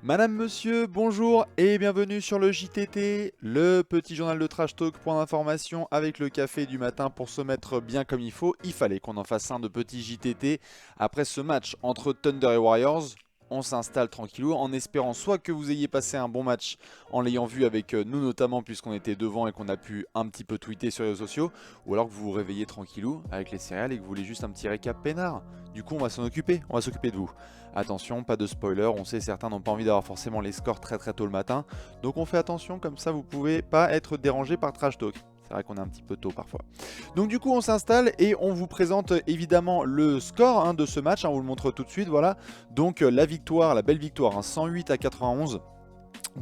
Madame, monsieur, bonjour et bienvenue sur le JTT, le petit journal de Trash Talk, point d'information avec le café du matin pour se mettre bien comme il faut. Il fallait qu'on en fasse un de petit JTT après ce match entre Thunder et Warriors. On s'installe tranquillou en espérant soit que vous ayez passé un bon match en l'ayant vu avec nous notamment puisqu'on était devant et qu'on a pu un petit peu tweeter sur les réseaux sociaux, ou alors que vous vous réveillez tranquillou avec les céréales et que vous voulez juste un petit récap peinard. Du coup on va s'en occuper, on va s'occuper de vous. Attention, pas de spoiler, on sait certains n'ont pas envie d'avoir forcément les scores très tôt le matin, donc on fait attention, comme ça vous pouvez pas être dérangé par Trash Talk. C'est vrai qu'on est un petit peu tôt parfois. Donc du coup on s'installe et on vous présente évidemment le score de ce match, on vous le montre tout de suite, voilà. Donc la victoire, la belle victoire, 108 à 91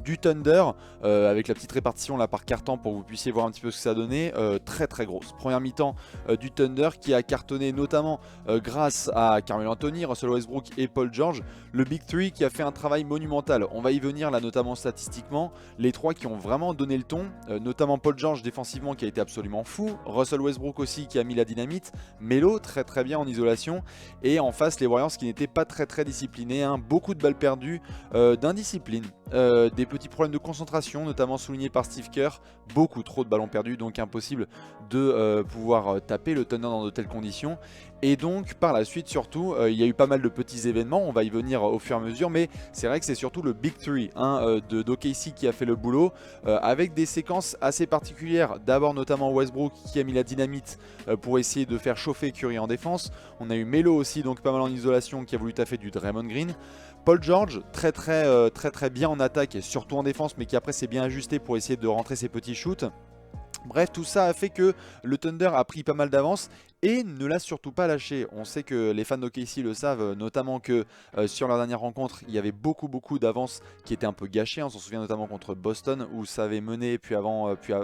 du Thunder, avec la petite répartition là par carton pour que vous puissiez voir un petit peu ce que ça a donné, très grosse. Première mi-temps du Thunder qui a cartonné notamment grâce à Carmelo Anthony, Russell Westbrook et Paul George. Le Big Three qui a fait un travail monumental. On va y venir là notamment statistiquement. Les trois qui ont vraiment donné le ton, notamment Paul George défensivement qui a été absolument fou. Russell Westbrook aussi qui a mis la dynamite. Melo très bien en isolation. Et en face les Warriors qui n'étaient pas très disciplinés. Beaucoup de balles perdues, d'indiscipline. Des petits problèmes de concentration, notamment soulignés par Steve Kerr, beaucoup trop de ballons perdus, donc impossible de pouvoir taper le Thunder dans de telles conditions. Et donc par la suite surtout, il y a eu pas mal de petits événements, on va y venir au fur et à mesure, mais c'est vrai que c'est surtout le Big Three d'OKC qui a fait le boulot, avec des séquences assez particulières. D'abord notamment Westbrook qui a mis la dynamite pour essayer de faire chauffer Curry en défense. On a eu Melo aussi, donc pas mal en isolation, qui a voulu taffer du Draymond Green. Paul George, très bien en attaque et surtout en défense, mais qui après s'est bien ajusté pour essayer de rentrer ses petits shoots. Bref, tout ça a fait que le Thunder a pris pas mal d'avance et ne l'a surtout pas lâché. On sait que les fans d'OKC le savent, notamment que sur leur dernière rencontre, il y avait beaucoup d'avance qui étaient un peu gâchées. On s'en souvient notamment contre Boston où ça avait mené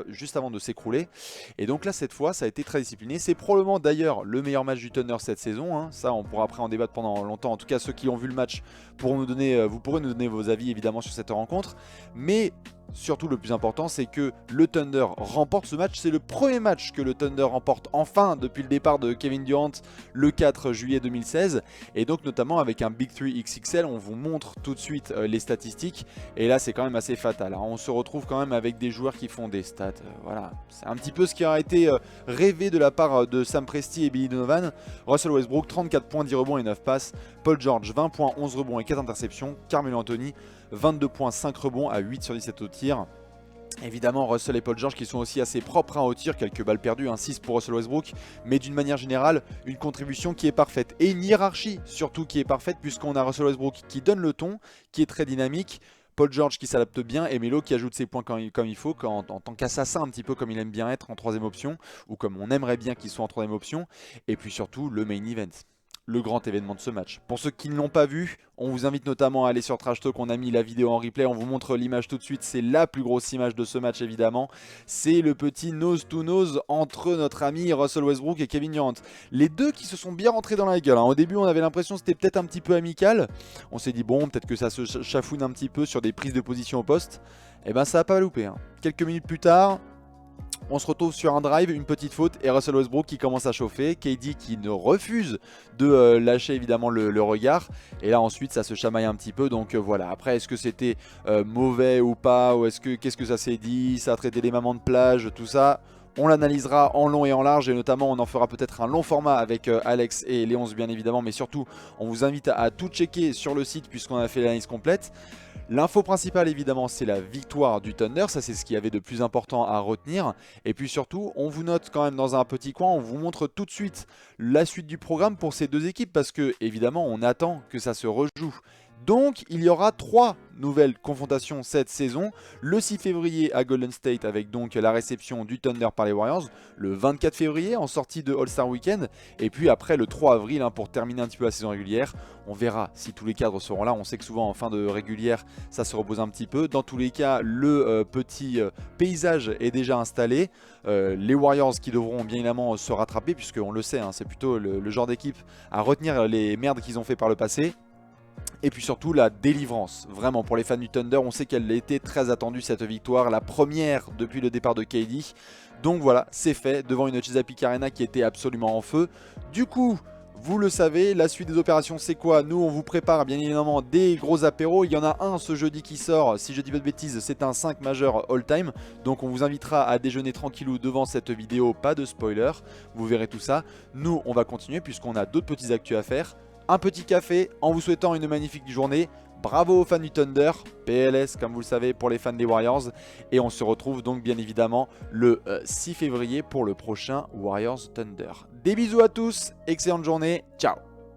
juste avant de s'écrouler. Et donc là, cette fois, ça a été très discipliné. C'est probablement d'ailleurs le meilleur match du Thunder cette saison. Ça, on pourra après en débattre pendant longtemps. En tout cas, ceux qui ont vu le match pourront vous pourrez nous donner vos avis évidemment sur cette rencontre. Mais surtout le plus important, c'est que le Thunder remporte ce match. C'est le premier match que le Thunder remporte enfin depuis le départ de Kevin Durant le 4 juillet 2016. Et donc notamment avec un Big 3 XXL, on vous montre tout de suite les statistiques. Et là c'est quand même assez fatal. On se retrouve quand même avec des joueurs qui font des stats. Voilà, c'est un petit peu ce qui a été rêvé de la part de Sam Presti et Billy Donovan. Russell Westbrook, 34 points, 10 rebonds et 9 passes. Paul George, 20 points, 11 rebonds et 4 interceptions. Carmelo Anthony, 22 points, 5 rebonds à 8 sur 17 au tir. Évidemment Russell et Paul George qui sont aussi assez propres au tir, quelques balles perdues, 6 pour Russell Westbrook, mais d'une manière générale une contribution qui est parfaite et une hiérarchie surtout qui est parfaite puisqu'on a Russell Westbrook qui donne le ton, qui est très dynamique, Paul George qui s'adapte bien et Melo qui ajoute ses points comme il faut, en tant qu'assassin un petit peu comme il aime bien être en troisième option, ou comme on aimerait bien qu'il soit en troisième option, et puis surtout le main event. Le grand événement de ce match. Pour ceux qui ne l'ont pas vu, on vous invite notamment à aller sur Trash Talk, on a mis la vidéo en replay, on vous montre l'image tout de suite, c'est la plus grosse image de ce match évidemment. C'est le petit nose to nose entre notre ami Russell Westbrook et Kevin Durant. Les deux qui se sont bien rentrés dans la gueule. Au début on avait l'impression que c'était peut-être un petit peu amical, on s'est dit bon peut-être que ça se chafouine un petit peu sur des prises de position au poste. Et ben ça n'a pas loupé. Quelques minutes plus tard, on se retrouve sur un drive, une petite faute et Russell Westbrook qui commence à chauffer, KD qui ne refuse de lâcher évidemment le regard, et là ensuite ça se chamaille un petit peu, donc voilà. Après est-ce que c'était mauvais ou pas, ou qu'est-ce que ça s'est dit, ça a traité les mamans de plage, tout ça on l'analysera en long et en large, et notamment on en fera peut-être un long format avec Alex et Léonce bien évidemment, mais surtout on vous invite à tout checker sur le site puisqu'on a fait l'analyse complète. L'info principale évidemment c'est la victoire du Thunder, ça c'est ce qu'il y avait de plus important à retenir. Et puis surtout on vous note quand même dans un petit coin, on vous montre tout de suite la suite du programme pour ces deux équipes parce que évidemment on attend que ça se rejoue. Donc il y aura 3 nouvelles confrontations cette saison. Le 6 février à Golden State avec donc la réception du Thunder par les Warriors. Le 24 février en sortie de All-Star Weekend. Et puis après le 3 avril pour terminer un petit peu la saison régulière. On verra si tous les cadres seront là. On sait que souvent en fin de régulière ça se repose un petit peu. Dans tous les cas le petit paysage est déjà installé. Les Warriors qui devront bien évidemment se rattraper puisqu'on le sait, c'est plutôt le genre d'équipe à retenir les merdes qu'ils ont fait par le passé. Et puis surtout la délivrance, vraiment pour les fans du Thunder, on sait qu'elle était très attendue cette victoire, la première depuis le départ de KD. Donc voilà, c'est fait devant une Chesapeake Arena qui était absolument en feu. Du coup, Vous le savez, la suite des opérations c'est quoi? Nous on vous prépare bien évidemment des gros apéros. Il y en a un ce jeudi qui sort, si je dis pas de bêtises, c'est un 5 majeur all time. Donc on vous invitera à déjeuner tranquillou devant cette vidéo, pas de spoiler. Vous verrez tout ça. Nous on va continuer puisqu'on a d'autres petits actus à faire. Un petit café en vous souhaitant une magnifique journée. Bravo aux fans du Thunder, PLS comme vous le savez pour les fans des Warriors. Et on se retrouve donc bien évidemment le 6 février pour le prochain Warriors Thunder. Des bisous à tous, excellente journée, ciao.